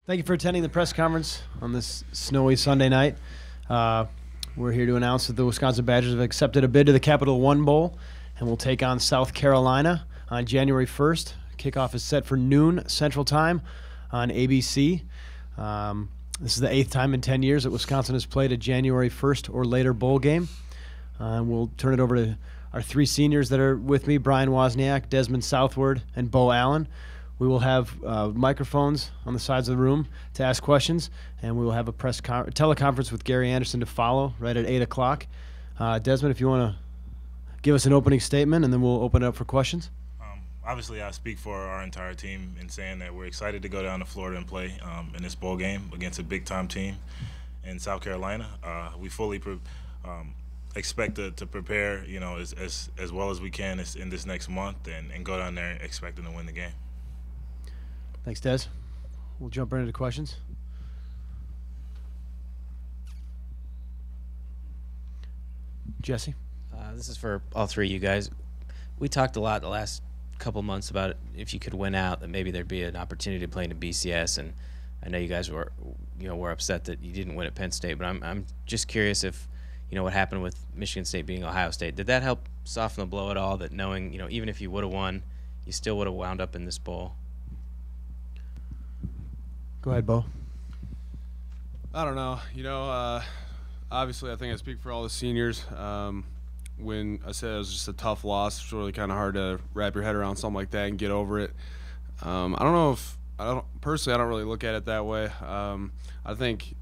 Thank you for attending the press conference on this snowy Sunday night. We're here to announce that the Wisconsin Badgers have accepted a bid to the Capital One Bowl and will take on South Carolina on January 1st. Kickoff is set for noon Central Time on ABC. This is the 8th time in 10 years that Wisconsin has played a January 1st or later bowl game. We'll turn it over to our three seniors that are with me, Brian Wozniak, Dezmen Southward, and Beau Allen. We will have microphones on the sides of the room to ask questions, and we will have a teleconference with Gary Anderson to follow right at 8 o'clock. Dezmen, if you want to give us an opening statement, and then we'll open it up for questions. Obviously, I speak for our entire team in saying that we're excited to go down to Florida and play in this bowl game against a big-time team in South Carolina. We fully expect to prepare, as well as we can in this next month and go down there expecting to win the game. Thanks, Des. We'll jump right into questions. Jesse? This is for all three of you guys. We talked a lot the last couple months about if you could win out, that maybe there'd be an opportunity to play in a BCS, and I know you guys were upset that you didn't win at Penn State, but I'm just curious if, what happened with Michigan State beating Ohio State, did that help soften the blow at all, that knowing, even if you would have won, you still would have wound up in this bowl? Go ahead, Beau. I don't know. Obviously, I think I speak for all the seniors. When I said it was just a tough loss, it's really kind of hard to wrap your head around something like that and get over it. Personally, I don't really look at it that way. I think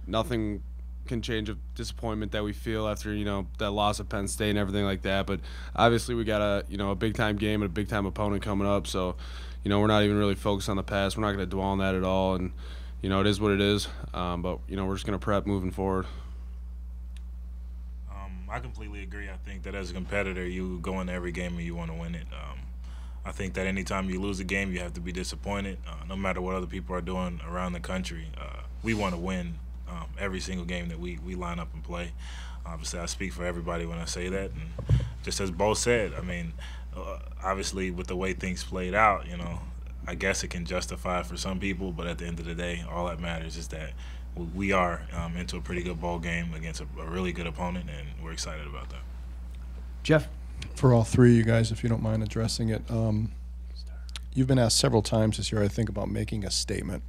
nothing can change a disappointment that we feel after, that loss at Penn State and everything like that. But obviously, we got a big-time game and a big-time opponent coming up, so we're not even really focused on the past. We're not going to dwell on that at all, and it is what it is. But we're just going to prep moving forward. I completely agree. I think that as a competitor, you go into every game and you want to win it. I think that anytime you lose a game, you have to be disappointed, no matter what other people are doing around the country. We want to win every single game that we line up and play. Obviously, I speak for everybody when I say that. And just as Beau said, obviously with the way things played out, I guess it can justify for some people, but at the end of the day, all that matters is that we are into a pretty good ball game against a really good opponent, and we're excited about that. Jeff? For all three of you guys, if you don't mind addressing it, you've been asked several times this year, I think, about making a statement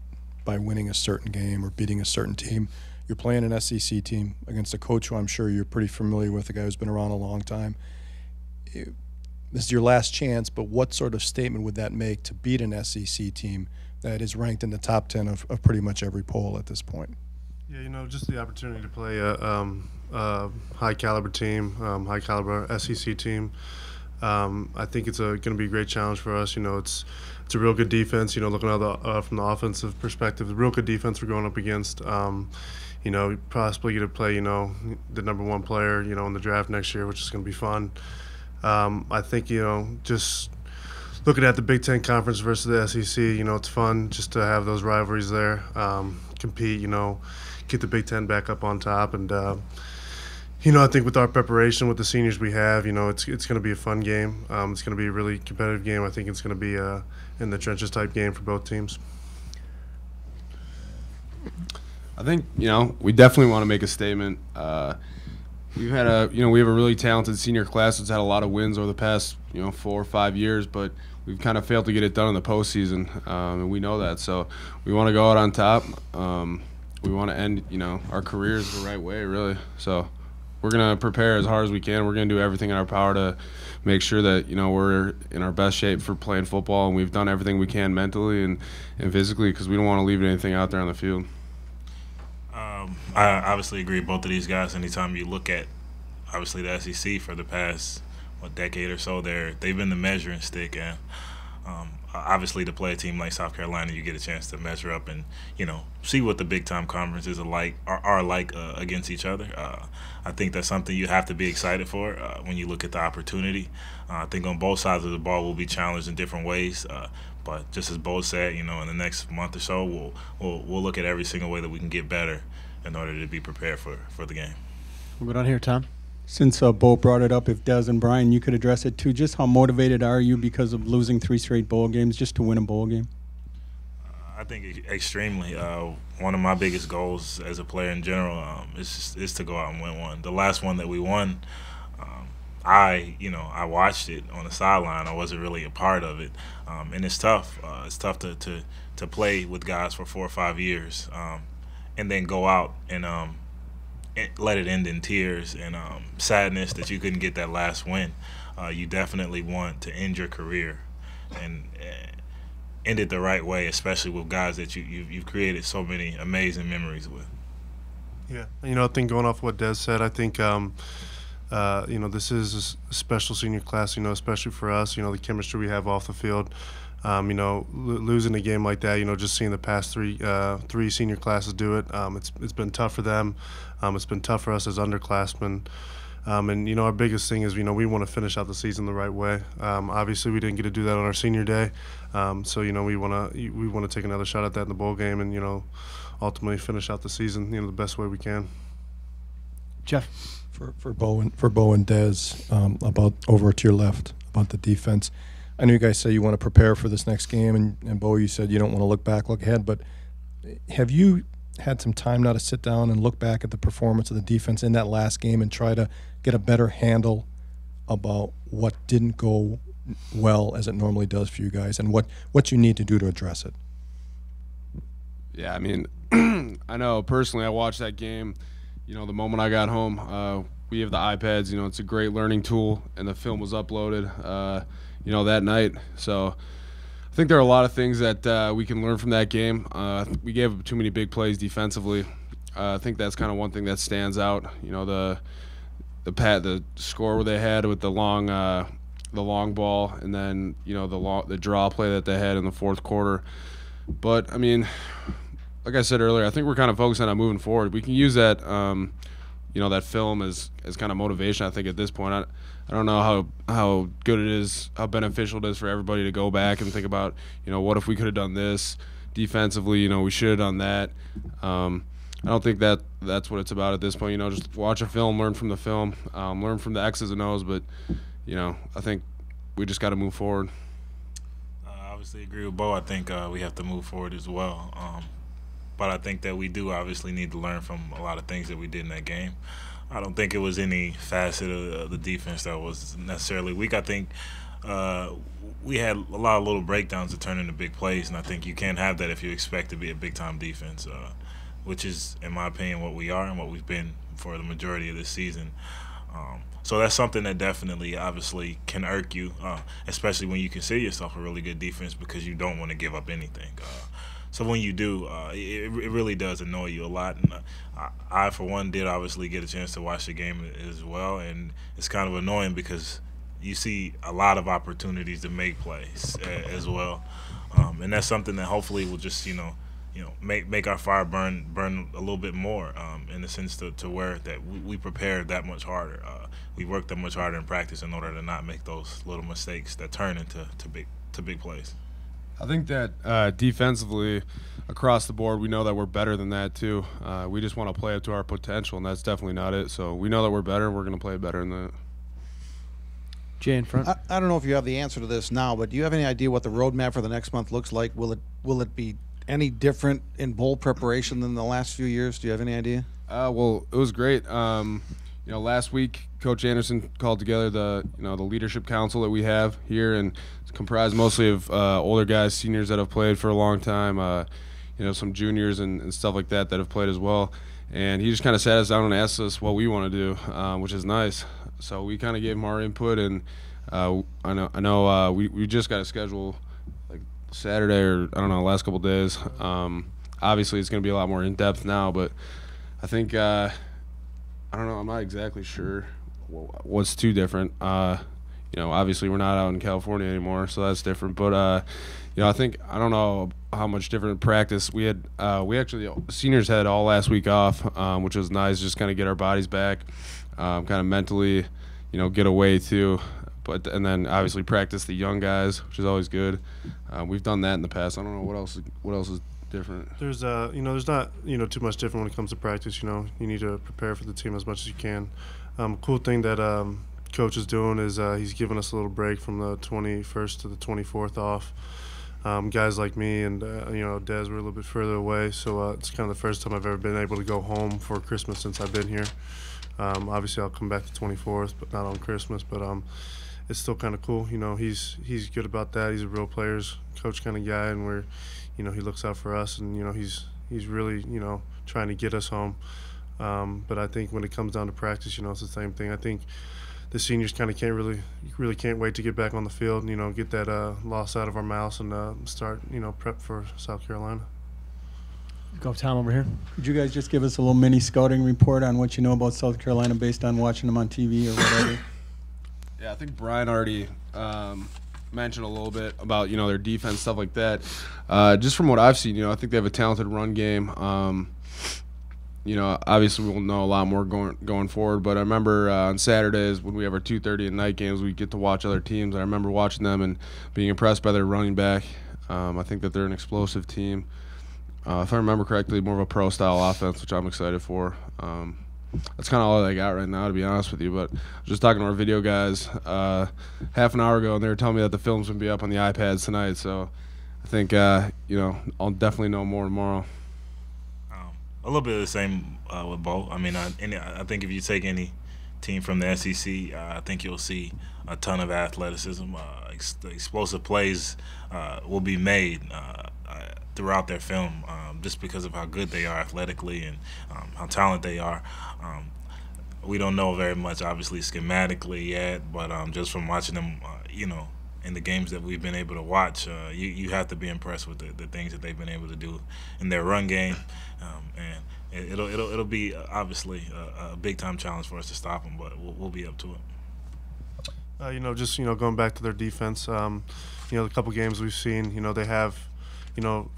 by winning a certain game or beating a certain team. You're playing an SEC team against a coach who I'm sure you're pretty familiar with, a guy who's been around a long time. This is your last chance, but what sort of statement would that make to beat an SEC team that is ranked in the top 10 of pretty much every poll at this point? Yeah, just the opportunity to play a high-caliber team, high-caliber SEC team. I think it's going to be a great challenge for us. It's a real good defense. Looking at from the offensive perspective, a real good defense we're going up against. Possibly get to play, the number one player, in the draft next year, which is going to be fun. I think, just looking at the Big Ten Conference versus the SEC, it's fun just to have those rivalries there, compete, get the Big Ten back up on top. And, I think with our preparation, with the seniors we have, it's going to be a fun game. It's going to be a really competitive game. I think it's going to be in the trenches type game for both teams. I think, we definitely want to make a statement. We've had we have a really talented senior class that's had a lot of wins over the past, 4 or 5 years, but we've kind of failed to get it done in the postseason, and we know that. So we want to go out on top. We want to end, our careers the right way, really. So we're going to prepare as hard as we can. We're going to do everything in our power to make sure that, we're in our best shape for playing football, and we've done everything we can mentally and physically, because we don't want to leave anything out there on the field. I obviously agree with both of these guys. Anytime you look at, obviously, the SEC for the past decade or so, they've been the measuring stick. And obviously, to play a team like South Carolina, you get a chance to measure up and see what the big-time conferences are like against each other. I think that's something you have to be excited for when you look at the opportunity. I think on both sides of the ball we'll be challenged in different ways. But just as Beau said, in the next month or so, we'll look at every single way that we can get better in order to be prepared for the game. We'll go down here, Tom. Since Beau brought it up, if Des and Brian, you could address it too. Just how motivated are you because of losing 3 straight bowl games just to win a bowl game? I think extremely. One of my biggest goals as a player in general is to go out and win one. The last one that we won, I watched it on the sideline. I wasn't really a part of it, and it's tough. It's tough to play with guys for 4 or 5 years, and then go out and let it end in tears and sadness that you couldn't get that last win. You definitely want to end your career and end it the right way, especially with guys that you've created so many amazing memories with. Yeah, I think going off what Des said, I think this is a special senior class. Especially for us. The chemistry we have off the field. Losing a game like that. Just seeing the past three senior classes do it. It's been tough for them. It's been tough for us as underclassmen. And our biggest thing is we want to finish out the season the right way. Obviously we didn't get to do that on our senior day, so we want to take another shot at that in the bowl game and ultimately finish out the season the best way we can. Jeff, for Beau and Des, about over to your left about the defense. I know you guys say you want to prepare for this next game, and Beau, you said you don't want to look back, look ahead, but have you had some time now to sit down and look back at the performance of the defense in that last game and try to get a better handle about what didn't go well as it normally does for you guys and what you need to do to address it? Yeah, I mean, I know personally I watched that game, the moment I got home. We have the iPads, it's a great learning tool, and the film was uploaded, that night. So I think there are a lot of things that we can learn from that game. We gave up too many big plays defensively. I think that's kind of one thing that stands out. The score they had with the long ball, and then the draw play that they had in the fourth quarter. But I mean, like I said earlier, I think we're kind of focusing on moving forward. We can use that that film as kind of motivation. I think at this point, I don't know how good it is, how beneficial it is for everybody to go back and think about, what if we could have done this defensively, we should have done that. I don't think that's what it's about at this point. Just watch a film, learn from the film, learn from the X's and O's, but, I think we just got to move forward. I obviously agree with Beau. I think we have to move forward as well. But I think that we do obviously need to learn from a lot of things that we did in that game. I don't think it was any facet of the defense that was necessarily weak. I think we had a lot of little breakdowns that turn into big plays, and I think you can't have that if you expect to be a big-time defense, which is, in my opinion, what we are and what we've been for the majority of this season. So that's something that definitely, obviously, can irk you, especially when you consider yourself a really good defense because you don't want to give up anything. So when you do, it really does annoy you a lot. And I, for one, did obviously get a chance to watch the game as well, and it's kind of annoying because you see a lot of opportunities to make plays as well, and that's something that hopefully will just make our fire burn a little bit more, in the sense to where that we prepare that much harder. We work that much harder in practice in order to not make those little mistakes that turn into big plays. I think that defensively, across the board, we know that we're better than that too. We just want to play up to our potential, and that's definitely not it. So we know that we're better, and we're going to play better than that. Jay in front. I don't know if you have the answer to this now, but do you have any idea what the roadmap for the next month looks like? Will it be any different in bowl preparation than the last few years? Do you have any idea? Well, it was great. Last week, Coach Anderson called together the leadership council that we have here, and it's comprised mostly of older guys, seniors that have played for a long time, some juniors and stuff like that have played as well. And he just kind of sat us down and asked us what we want to do, which is nice. So we kind of gave him our input, and I know we just got a schedule like Saturday or last couple days. Obviously, it's going to be a lot more in depth now, but I think I don't know. I'm not exactly sure what's too different. Obviously we're not out in California anymore, so that's different. But I think I don't know how much different practice we had. We actually seniors had all last week off, which was nice. Just kind of get our bodies back, kind of mentally, get away too. And then obviously practice the young guys, which is always good. We've done that in the past. I don't know what else is different. There's there's not too much different when it comes to practice. You need to prepare for the team as much as you can. Cool thing that Coach is doing is he's giving us a little break from the 21st to the 24th off. guys like me and Dez were a little bit further away, so it's kind of the first time I've ever been able to go home for Christmas since I've been here. Obviously, I'll come back the 24th, but not on Christmas. But it's still kind of cool. You know, he's good about that. He's a real players coach kind of guy, and he looks out for us, and he's really trying to get us home. But I think when it comes down to practice, it's the same thing. I think the seniors kind of can't wait to get back on the field and get that loss out of our mouths and start prep for South Carolina. Go Tom over here. Could you guys just give us a little mini scouting report on what you know about South Carolina based on watching them on TV or whatever? Yeah, I think Brian already mentioned a little bit about their defense, stuff like that. Just from what I've seen, I think they have a talented run game. Obviously we'll know a lot more going forward, but I remember on Saturdays when we have our 2:30 at night games, we get to watch other teams. I remember watching them and being impressed by their running back. I think that they're an explosive team. If I remember correctly, more of a pro-style offense, which I'm excited for. That's kind of all I got right now, to be honest with you. But I was just talking to our video guys half an hour ago, and they were telling me that the film's going to be up on the iPads tonight. So I think, I'll definitely know more tomorrow. A little bit of the same with Beau. I mean, I think if you take any team from the SEC, I think you'll see a ton of athleticism. The explosive plays will be made throughout their film just because of how good they are athletically and how talented they are. We don't know very much, obviously, schematically yet, but just from watching them, in the games that we've been able to watch, you have to be impressed with the things that they've been able to do in their run game, and it'll be obviously a big time challenge for us to stop them, but we'll be up to it. Just going back to their defense, the couple games we've seen, they have.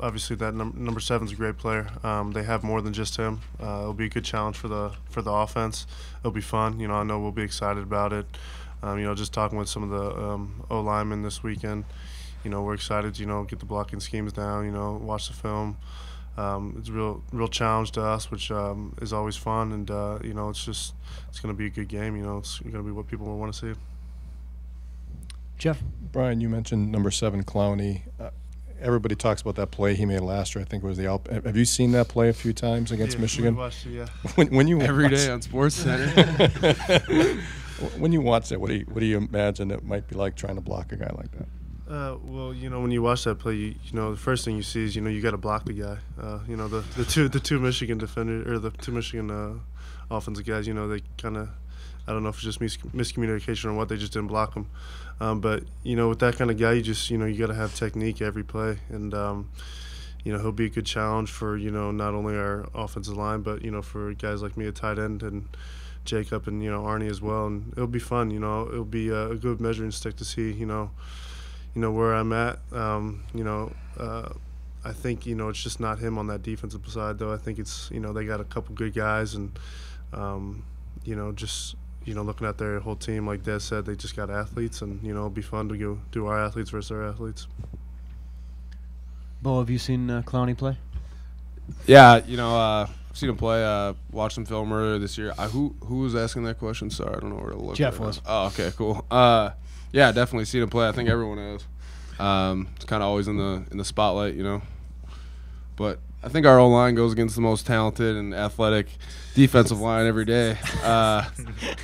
Obviously that number 7's a great player. They have more than just him. It'll be a good challenge for the offense. It'll be fun. I know we'll be excited about it. Just talking with some of the O linemen this weekend, we're excited to get the blocking schemes down. Watch the film. It's a real challenge to us, which is always fun, and it's going to be a good game. It's going to be what people will want to see. Jeff? Brian, you mentioned number 7, Clowney. Everybody talks about that play he made last year. I think it was have you seen that play a few times against Michigan? We watched it, yeah. When you Every day on SportsCenter. When you watch that, what do you imagine it might be like trying to block a guy like that? Well, when you watch that play, the first thing you see is you got to block the guy. The two Michigan defenders or the two Michigan offensive guys. They kind of, I don't know if it's just miscommunication or what, they just didn't block him. But with that kind of guy, you got to have technique every play, and he'll be a good challenge for not only our offensive line, but for guys like me at tight end and Jacob and Arnie as well. And it'll be fun. It'll be a good measuring stick to see where I'm at. I think it's just not him on that defensive side, though. I think it's they got a couple good guys, and just looking at their whole team, like Des said, they just got athletes, and it'll be fun to go do our athletes versus their athletes. Beau, have you seen Clowney play? Yeah, I've seen him play. Watched some film earlier this year. Who was asking that question? Sorry, I don't know where to look. Jeff right was. now. Oh, okay, cool. Yeah, definitely seen him play. I think everyone has. It's kind of always in the spotlight, But I think our O-line goes against the most talented and athletic defensive line every day.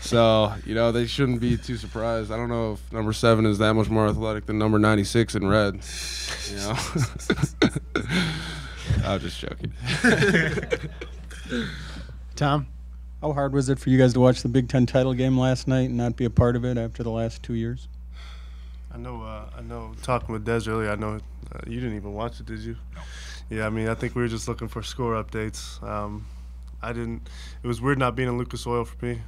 So, they shouldn't be too surprised. I don't know if number 7 is that much more athletic than number 96 in red. I was just joking. Tom? How hard was it for you guys to watch the Big Ten title game last night and not be a part of it after the last 2 years? I know. Talking with Des earlier, I know you didn't even watch it, did you? No. Yeah, I think we were just looking for score updates. It was weird not being in Lucas Oil for me.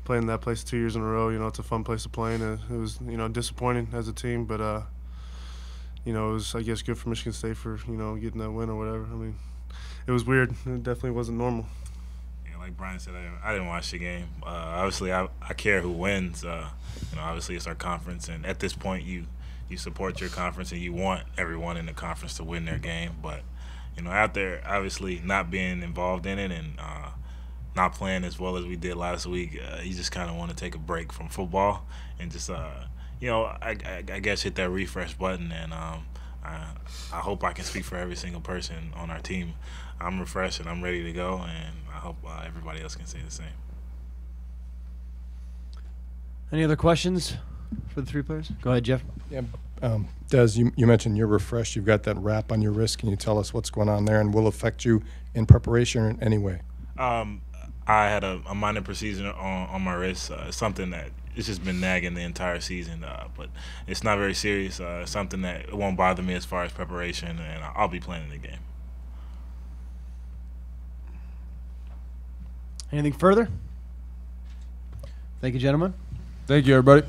Playing that place 2 years in a row, it's a fun place to play in. It was, disappointing as a team, but it was, I guess, good for Michigan State for getting that win or whatever. It was weird. It definitely wasn't normal. Yeah, like Brian said, I didn't watch the game. Obviously, I care who wins. Obviously, it's our conference, and at this point, you support your conference and you want everyone in the conference to win their game. But out there, obviously, not being involved in it and not playing as well as we did last week, you just kind of want to take a break from football and just I guess hit that refresh button and I hope I can speak for every single person on our team. I'm refreshed and I'm ready to go, and I hope everybody else can say the same. Any other questions for the three players? Go ahead, Jeff. Yeah, Des, you mentioned you're refreshed. You've got that wrap on your wrist. Can you tell us what's going on there and will affect you in preparation in any way? I had a minor procedure on my wrist. Something that it's just been nagging the entire season, but it's not very serious. Something that it won't bother me as far as preparation, and I'll be playing the game. Anything further? Thank you, gentlemen. Thank you, everybody.